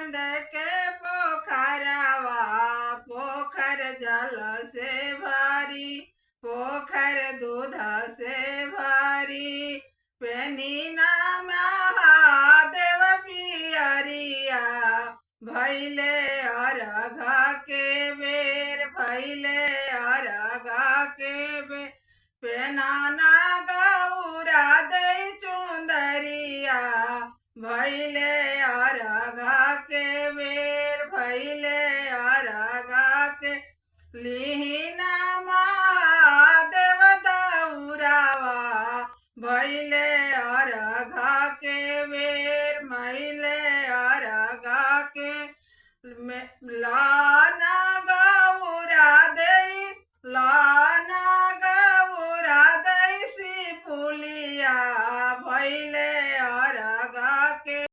खंड के पोखरवा पोखर जल से भारी पोखर दूध से भारी पेनी ना महादेव पियरिया भैले अर्घ के बेर भैले अर्घ के बेर पेनाना गौरा दई चुंदरिया भैले अर्घ के बेर भैले अर्घ के लिहिना महादेव दौरावा भैले अर्घ के बेर मैले अर्घ के